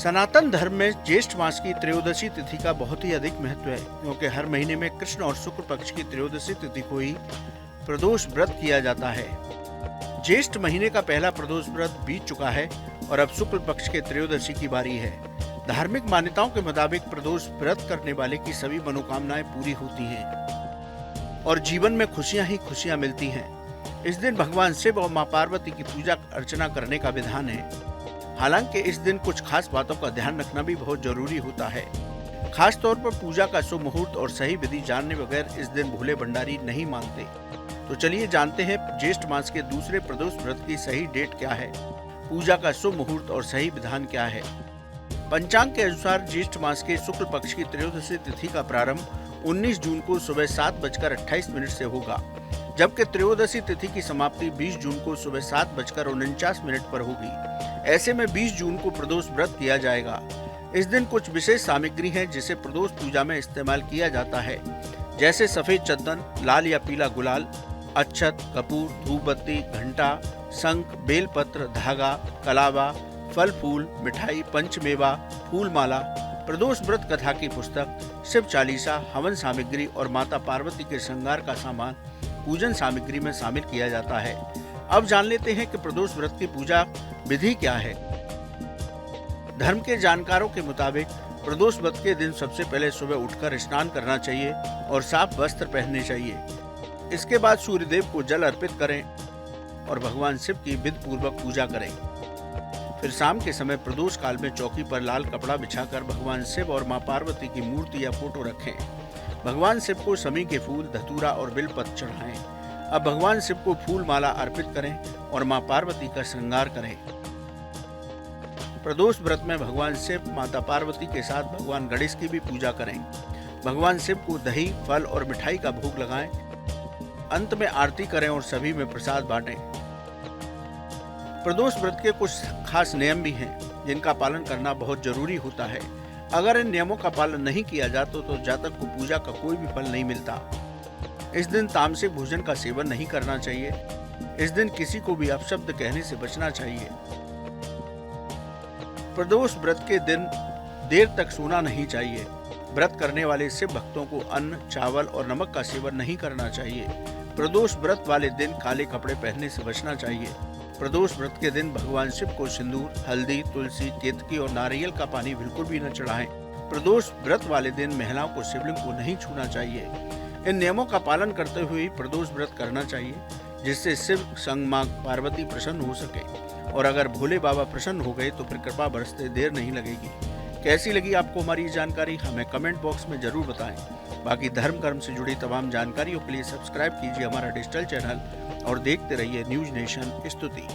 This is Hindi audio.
सनातन धर्म में ज्येष्ठ मास की त्रयोदशी तिथि का बहुत ही अधिक महत्व है, क्योंकि हर महीने में कृष्ण और शुक्ल पक्ष की त्रयोदशी तिथि को ही प्रदोष व्रत किया जाता है। ज्येष्ठ महीने का पहला प्रदोष व्रत बीत चुका है और अब शुक्ल पक्ष के त्रयोदशी की बारी है। धार्मिक मान्यताओं के मुताबिक प्रदोष व्रत करने वाले की सभी मनोकामनाएं पूरी होती हैं और जीवन में खुशियां ही खुशियां मिलती हैं। इस दिन भगवान शिव और मां पार्वती की पूजा अर्चना करने का विधान है। हालांकि इस दिन कुछ खास बातों का ध्यान रखना भी बहुत जरूरी होता है। खास तौर पर पूजा का शुभ मुहूर्त और सही विधि जानने बगैर इस दिन भोले भंडारी नहीं मानते। तो चलिए जानते हैं ज्येष्ठ मास के दूसरे प्रदोष व्रत की सही डेट क्या है, पूजा का शुभ मुहूर्त और सही विधान क्या है। पंचांग के अनुसार ज्येष्ठ मास के शुक्ल पक्ष की त्रयोदशी तिथि का प्रारंभ 19 जून को सुबह 7:28 से होगा, जबकि त्रयोदशी तिथि की समाप्ति 20 जून को सुबह 7:49 पर होगी। ऐसे में 20 जून को प्रदोष व्रत किया जाएगा। इस दिन कुछ विशेष सामग्री है जिसे प्रदोष पूजा में इस्तेमाल किया जाता है, जैसे सफेद चंदन, लाल या पीला गुलाल, अक्षत, कपूर, धूप बत्ती, घंटा, शंख, बेलपत्र, धागा, कलावा, फल फूल, मिठाई, पंचमेवा, फूल माला, प्रदोष व्रत कथा की पुस्तक, शिव चालीसा, हवन सामग्री और माता पार्वती के श्रृंगार का सामान पूजन सामग्री में शामिल किया जाता है। अब जान लेते हैं कि प्रदोष व्रत की पूजा विधि क्या है। धर्म के जानकारों के मुताबिक प्रदोष व्रत के दिन सबसे पहले सुबह उठकर स्नान करना चाहिए और साफ वस्त्र पहनने चाहिए। इसके बाद सूर्यदेव को जल अर्पित करें और भगवान शिव की विधि पूर्वक पूजा करें। फिर शाम के समय प्रदोष काल में चौकी पर लाल कपड़ा बिछाकर भगवान शिव और मां पार्वती की मूर्ति या फोटो रखें। भगवान शिव को समी के फूल, धतूरा और बेलपत्र चढ़ाएं। अब भगवान शिव को फूल माला अर्पित करें और मां पार्वती का श्रृंगार करें। प्रदोष व्रत में भगवान शिव, माता पार्वती के साथ भगवान गणेश की भी पूजा करें। भगवान शिव को दही, फल और मिठाई का भोग लगाएं। अंत में आरती करें और सभी में प्रसाद बांटें। प्रदोष व्रत के कुछ खास नियम भी हैं जिनका पालन करना बहुत जरूरी होता है। अगर इन नियमों का पालन नहीं किया जाता तो जातक को पूजा का कोई भी फल नहीं मिलता। इस दिन तामसिक भोजन का सेवन नहीं करना चाहिए। इस दिन किसी को भी अपशब्द कहने से बचना चाहिए। प्रदोष व्रत के दिन देर तक सोना नहीं चाहिए। व्रत करने वाले शिव भक्तों को अन्न, चावल और नमक का सेवन नहीं करना चाहिए। प्रदोष व्रत वाले दिन काले कपड़े पहनने से बचना चाहिए। प्रदोष व्रत के दिन भगवान शिव को सिंदूर, हल्दी, तुलसी, केतकी और नारियल का पानी बिल्कुल भी न चढ़ाएं। प्रदोष व्रत वाले दिन महिलाओं को शिवलिंग को नहीं छूना चाहिए। इन नियमों का पालन करते हुए प्रदोष व्रत करना चाहिए, जिससे शिव संग मां पार्वती प्रसन्न हो सके। और अगर भोले बाबा प्रसन्न हो गए तो फिर कृपा बरसते देर नहीं लगेगी। कैसी लगी आपको हमारी ये जानकारी, हमें कमेंट बॉक्स में जरूर बताएं। बाकी धर्म कर्म से जुड़ी तमाम जानकारियों के लिए सब्सक्राइब कीजिए हमारा डिजिटल चैनल और देखते रहिए न्यूज नेशन स्तुति।